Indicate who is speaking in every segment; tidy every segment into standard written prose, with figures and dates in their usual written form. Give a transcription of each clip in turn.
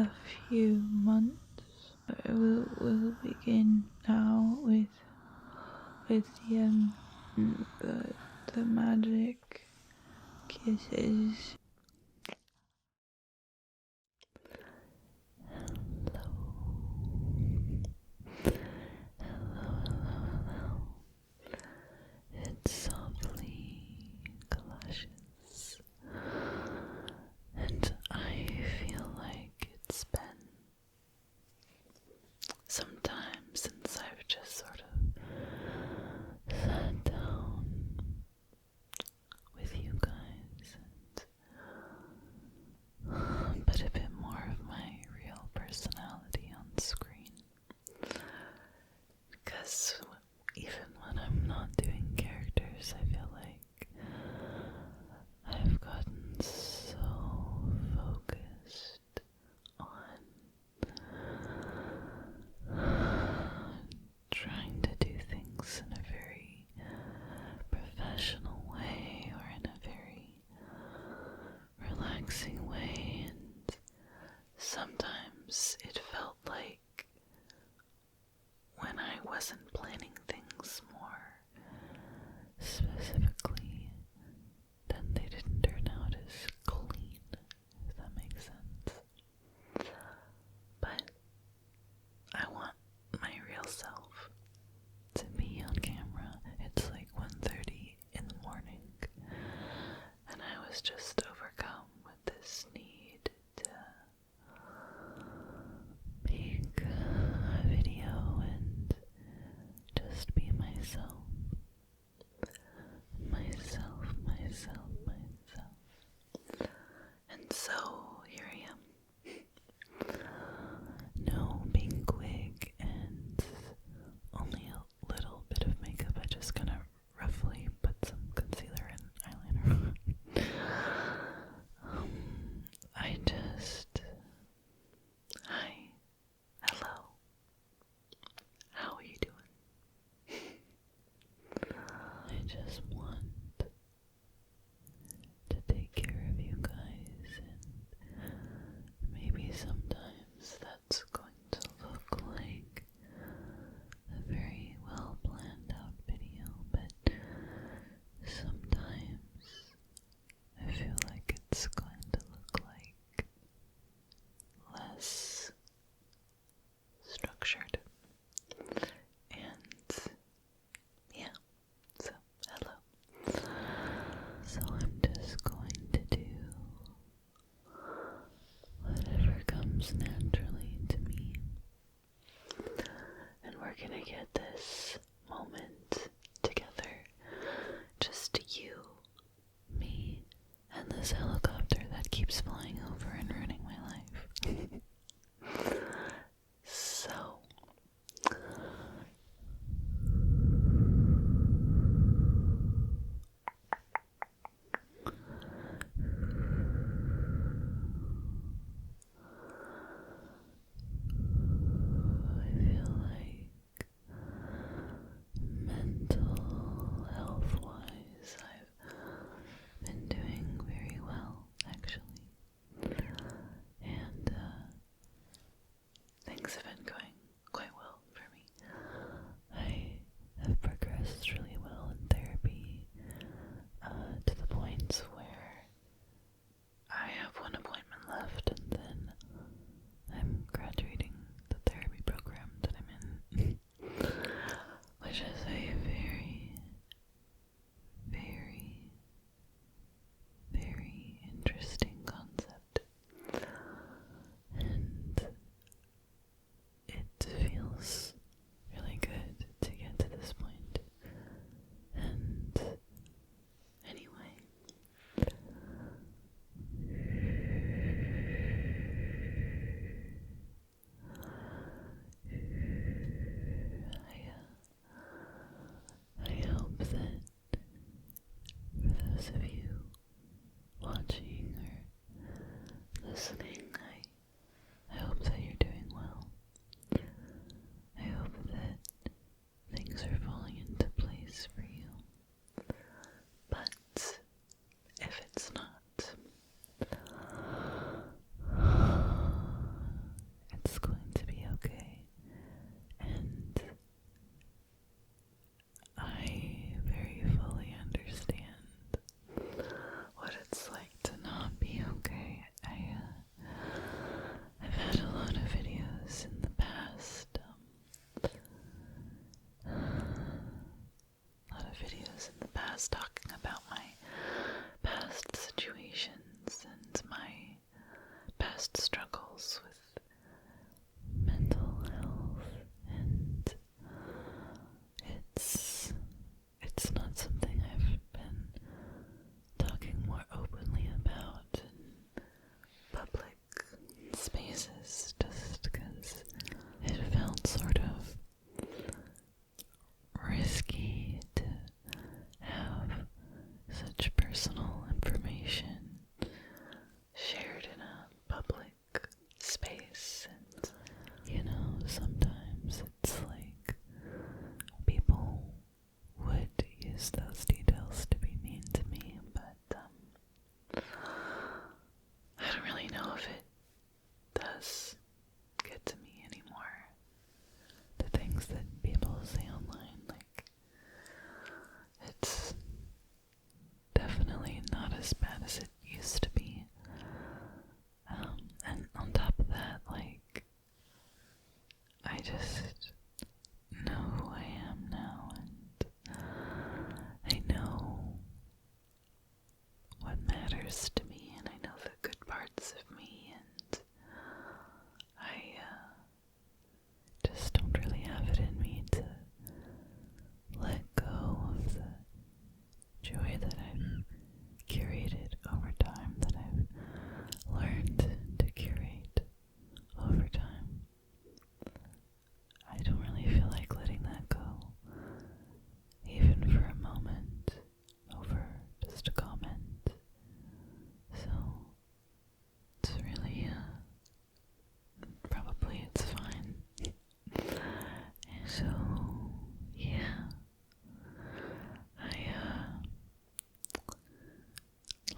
Speaker 1: a few months. We'll begin now with the magic kisses. Hello. It's softly galoshes, and I feel like it's been some time since I've just sort of sat down with you guys and put a bit more of my real personality on screen, because even when I'm not doing characters, I feel like I've gotten so focused on trying to do things in a very professional way or in a very relaxing way, and sometimes it felt like when I wasn't planning things more specifically, then they didn't turn out as clean, if that makes sense. But I want my real self to be on camera. It's like 1:30 in the morning, and I was just overcome with this need to make a video and just be myself. And so here I am. No pink wig and only a little bit of makeup. I just kind of roughly put some concealer and eyeliner on. Hi, hello, how are you doing? I just want to take care of you guys, and maybe sometimes that's going to look like a very well planned out video, but sometimes I feel like it's going to look like less structured. And yeah, so hello. So I'm just going to do whatever comes naturally to me, and we're gonna get this moment together, just you, me, and this helicopter that keeps flying over and ruining my life. So I feel like mental health-wise, I've been doing very well, actually. And things have been going quite well for me. I have progressed really well in therapy, to the point where I have one appointment left, and then I'm graduating the therapy program that I'm in, which is a very, very, very interesting concept. And it feels really good to get to this point. And anyway, I hope that for those of you watching or listening, I hope that you're doing well. I past struggles with mental health, and it's not something I've been talking more openly about in public spaces, just because it felt sort of risky to have such personal information shared in a public space. And sometimes it's like people would use those details to be mean to me, but I don't really know if it does get to me anymore. The things that people say online, like, it's definitely not as bad as it used to be. And on top of that, like, I just know who I am now, and I know what matters to me, and I know the good parts of me, and I just don't really have it in me to let go of the joy that I've curated over time, that I've learned to curate over time. I don't really feel like letting that go, even for a moment, over just a comment. So, it's really, probably it's fine. So, yeah,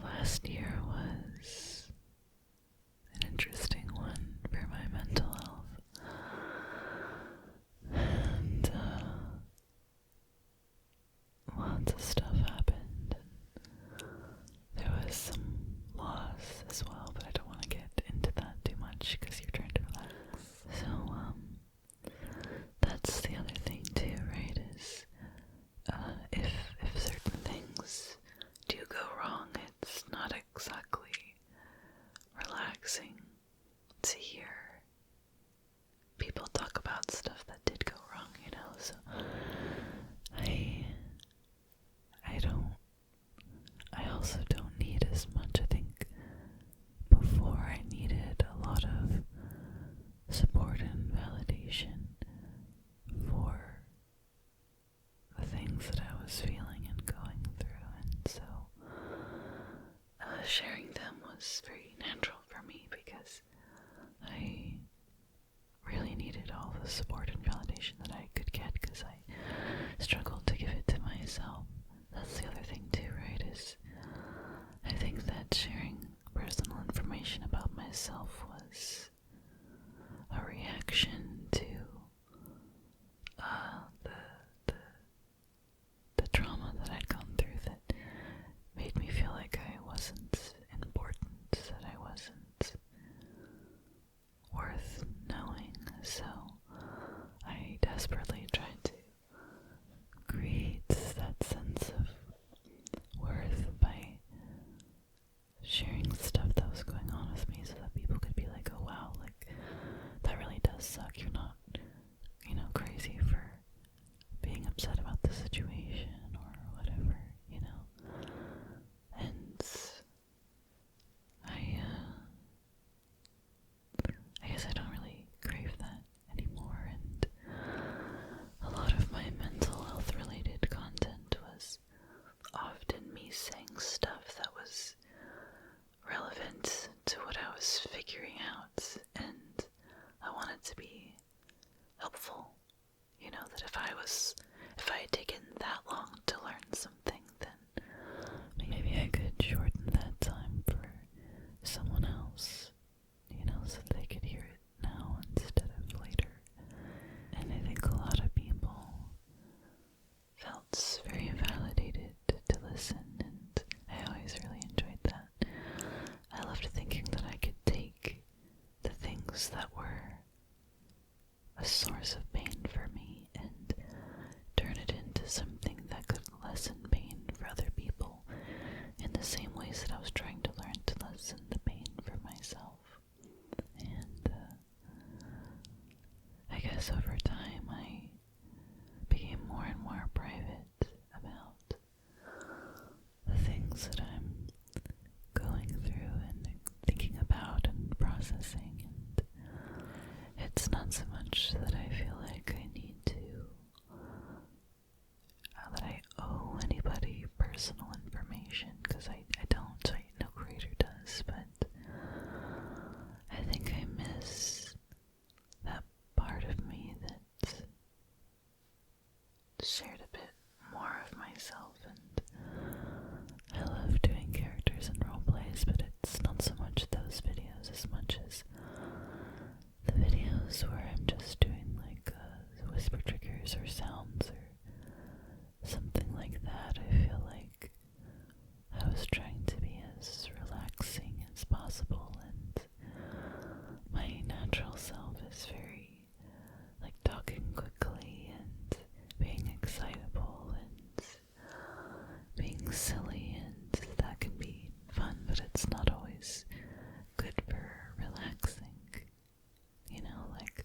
Speaker 1: last year was an interesting one for my mental health, and lots of stuff happened, and there was some loss as well, but I don't want to get into that too much because you're trying to relax. So, that's the other thing too, right, is if certain things do go wrong, it's not exactly relaxing to hear people talk about stuff that did go wrong, so I also don't need as much. I think before I needed a lot of support and validation for the things that I was feeling and going through, and so sharing them was very natural for me because I really needed all the support and validation that I could get, because I struggled to give it to myself. That's the other thing too, right, is I think that sharing personal information about myself was a reaction to the trauma that I'd gone through that made me feel like I wasn't important, that I wasn't worth knowing. So I desperately tried to create that sense of worth by sharing stuff that was going on with me, so that people could be like, oh wow, like, that really does suck. You're not, crazy for being upset about the situation or whatever, And I guess I don't really crave that anymore, and a lot of my mental health related content was often me saying stuff that was relevant to what I was figuring out, and I wanted to be helpful, that if I had taken that long to learn something, then maybe I could shorten that time for someone else, so they could hear it now instead of later. And I think a lot of people felt very validated to listen, and I always really enjoyed that. I loved thinking that I could take the things that were a source of pain for me and turn it into something that could lessen pain for other people in the same ways that I was trying to learn to lessen the pain for myself. guess over time I became more and more private about the things that I'm going through and thinking about and processing, and it's not so much that I feel like I need to, that I owe anybody personal information, because I don't, no creator does, but I think I miss that part of me that shared a bit more of myself, and I love doing characters and role plays, but it's not so much those videos as much as the videos where I'm just doing like whisper triggers or sounds or something like that. I feel like I was trying to be as relaxing as possible, and my natural self is very like talking quickly and being excitable and being silly, and that can be fun, but it's not always good for relaxing. You know, like,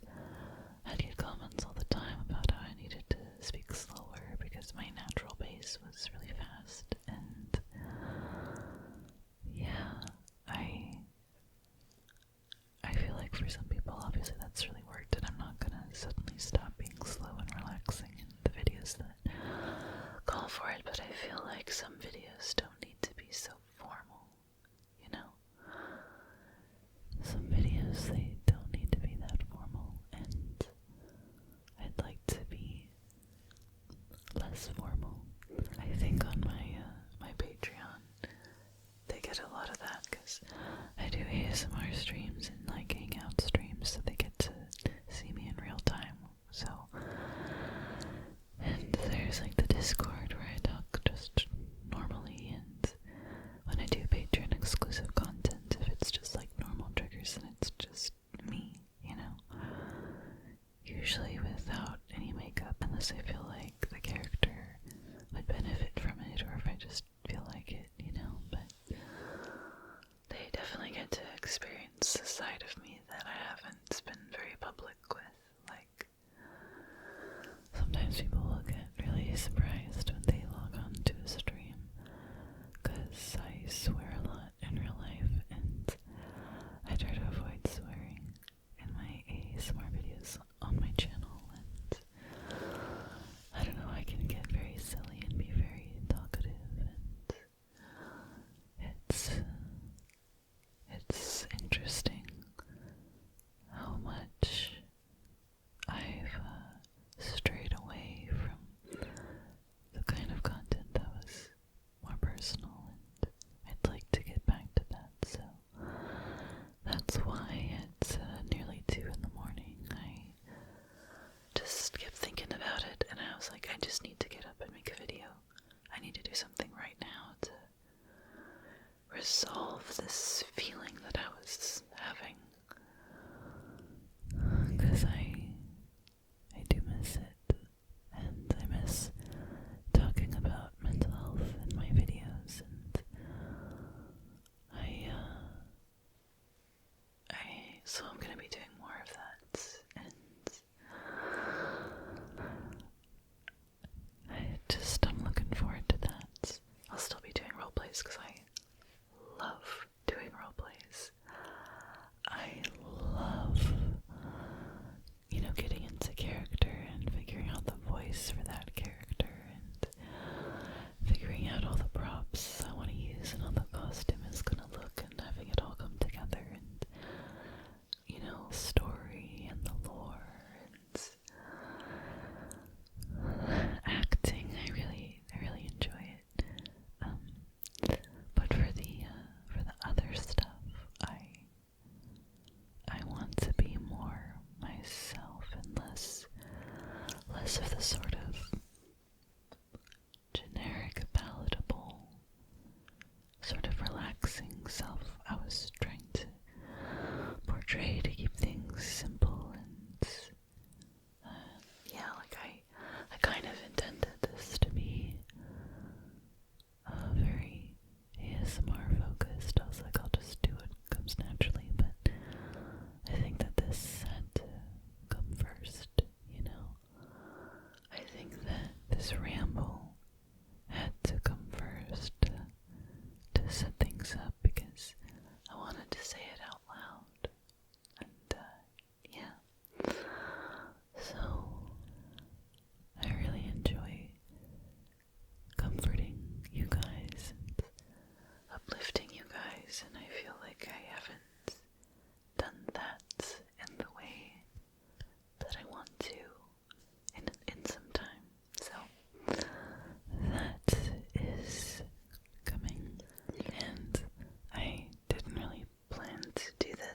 Speaker 1: I'd get comments all the time about how I needed to speak slower because my natural pace was really fast, and yeah, I feel like for some people, obviously that's really worked, and I'm not gonna suddenly stop being slow and relaxing in the videos that call for it, but I feel like some videos don't need to be so formal, you know? Some videos, they don't need to be that formal, and I'd like to be less formal. I think on my Patreon, they get a lot of that, because I do ASMR streams and like hangout streams, so they get to see me in real time. So, and there's like the Discord where I talk just normally, and when I do Patreon exclusive content, if it's just like normal triggers, then it's just me, you know, usually without any makeup, unless I feel like the character would benefit from it, or if I just feel like it, you know, but they definitely get to experience the side of me that I haven't been very public with. Like, sometimes people will get really surprised when they log on to a stream, because I swear a lot in real life, and I try to avoid swearing in my ASMR videos on my channel, and I don't know, I can get very silly and be very talkative, and it's interesting how much I've strayed away from the kind of content that was more personal, and I'd like to get back to that, so that's why at nearly 2 in the morning I just kept thinking about it, and I was like, I just need to get up and make a video. I need to do something right now to resolve this feeling that I was having, because I do miss it, and I miss talking about mental health in my videos, and so I'm gonna be doing more of that, and I'm looking forward to that. I'll still be doing roleplays because I love doing roleplays.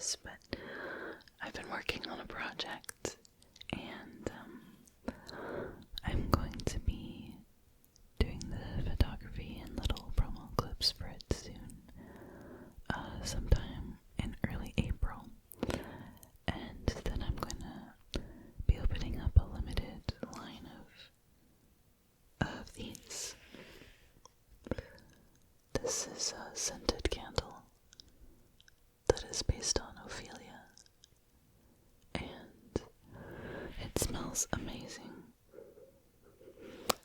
Speaker 1: this, but I've been working on a project, and I'm going to be doing the photography and little promo clips for it soon, sometime in early April, and then I'm gonna be opening up a limited line of these. This is a scented candle that is based on Ophelia, and it smells amazing.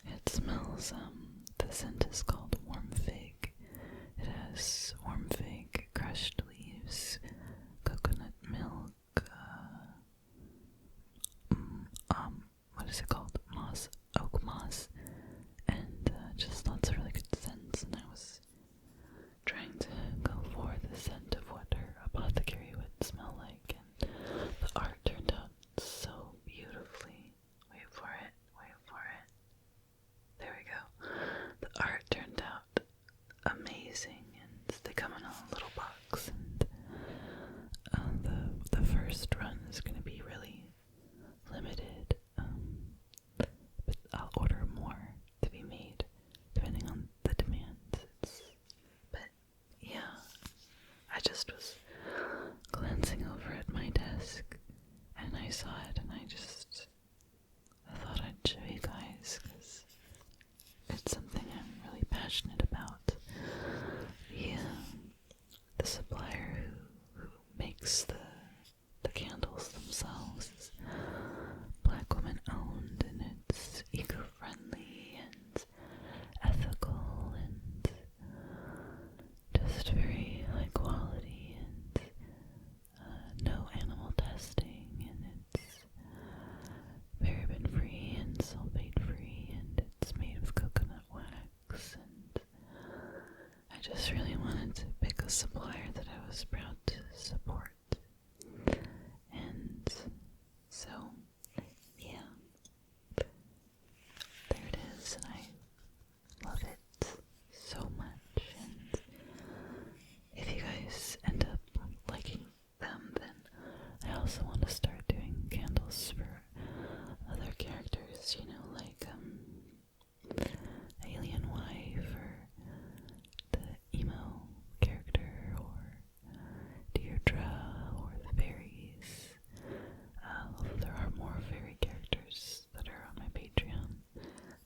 Speaker 1: It smells, the scent is called warm fig. It has warm fig, crushed leaves, coconut milk, what is it called? Moss, oak moss, and just lots of really good scents. And I was trying to go for the scent of what her apothecary would smell like, and the art turned out so beautifully. Wait for it, wait for it. There we go. The art turned out amazing, and they come in a little box, and the first run is going to be really limited, but I'll order more to be made depending on the demand. But yeah, I just was glancing over at my desk and I saw it, and I thought I'd show you guys because it's something I'm really passionate about. The supplier who makes the candles themselves is Black woman owned, and it's eco-friendly and ethical and just very high quality, and no animal testing, and it's paraben free and sulfate free, and it's made of coconut wax, and I just really wanted to pick a supplier that I was proud to support. And so, yeah, there it is, and I love it so much. And if you guys end up liking them, then I also want to start doing candles for other characters, like Alien Wife, or the emo character, or Deirdre, or the fairies. Although there are more fairy characters that are on my Patreon,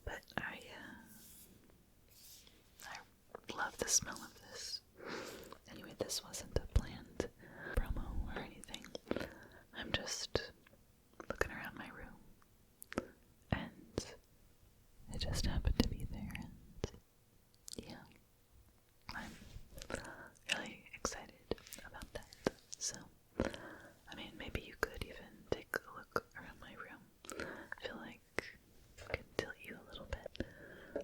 Speaker 1: but I love the smell of this. Anyway, this wasn't a planned promo or anything. I'm just looking around my room, and it just happened to be there, and yeah, I'm really excited about that. So, I mean, maybe you could even take a look around my room. I feel like I can tilt you a little bit.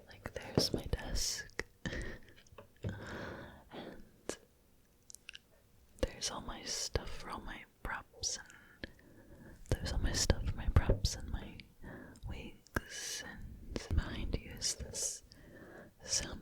Speaker 1: Like, there's my desk, and there's all my stuff for all my props, and there's all my stuff for my props and my wigs, and behind you is this sound